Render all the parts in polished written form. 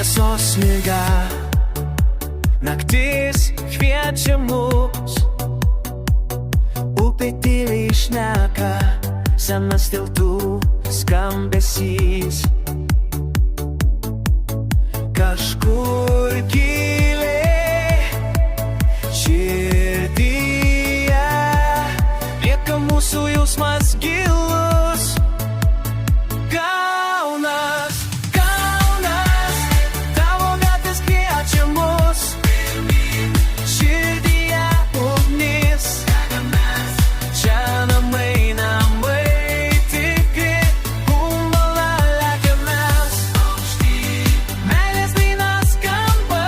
šviesos sniega, naktis kviečia mus, upė tyliai šneka, senas tiltų skambesys. Kažkur giliai širdyje lieka mūsų jausmas gilus. Kaunas, Kaunas, tavo gatvės kviečia mus, širdyje ugnis, čia namai, namai tikri, humala lekia mes, meilės daina skamba,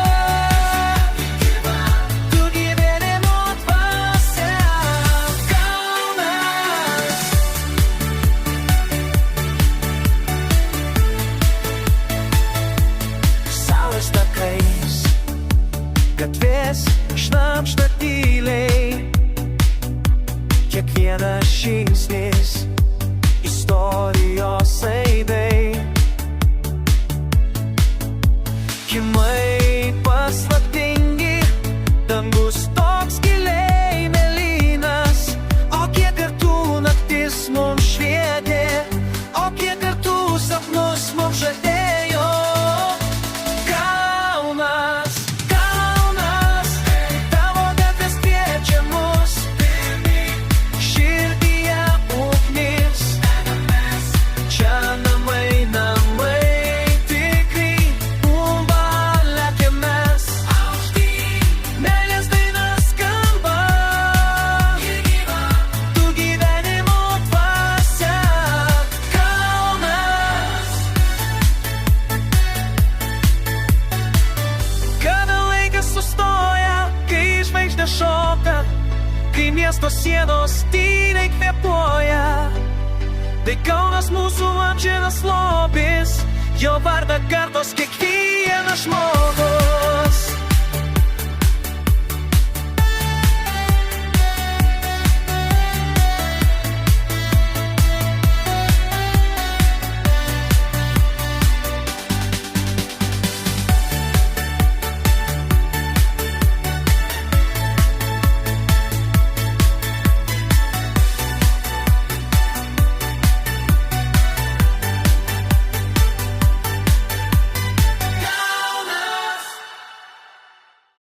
tu gyvenimo dvasia. Kaunas, saulės takais gatvės šnabžda tyliai, kiekvienas žingsnis istorijos aidai. Kiemai paslaptingi, dangus toks giliai mėlynas, o kiek kartų naktis mums švietė, o kiek kartų sapnus mums žadėjo. Kaunas, Kaunas, tavo gatvės kviečia mus, širdyje ugnis, čia namai, namai tikri, humba lekia mes, meilės daina skamba, tu gyvenimo dvasia. Kaunas, kada laikas sustoja, kai žvaigždės šoka, kai miesto sienos tyliai kvėpuoja, tai Kaunas mūsų amžinas lobis, jo vardą kartos kiekvienas žmogus.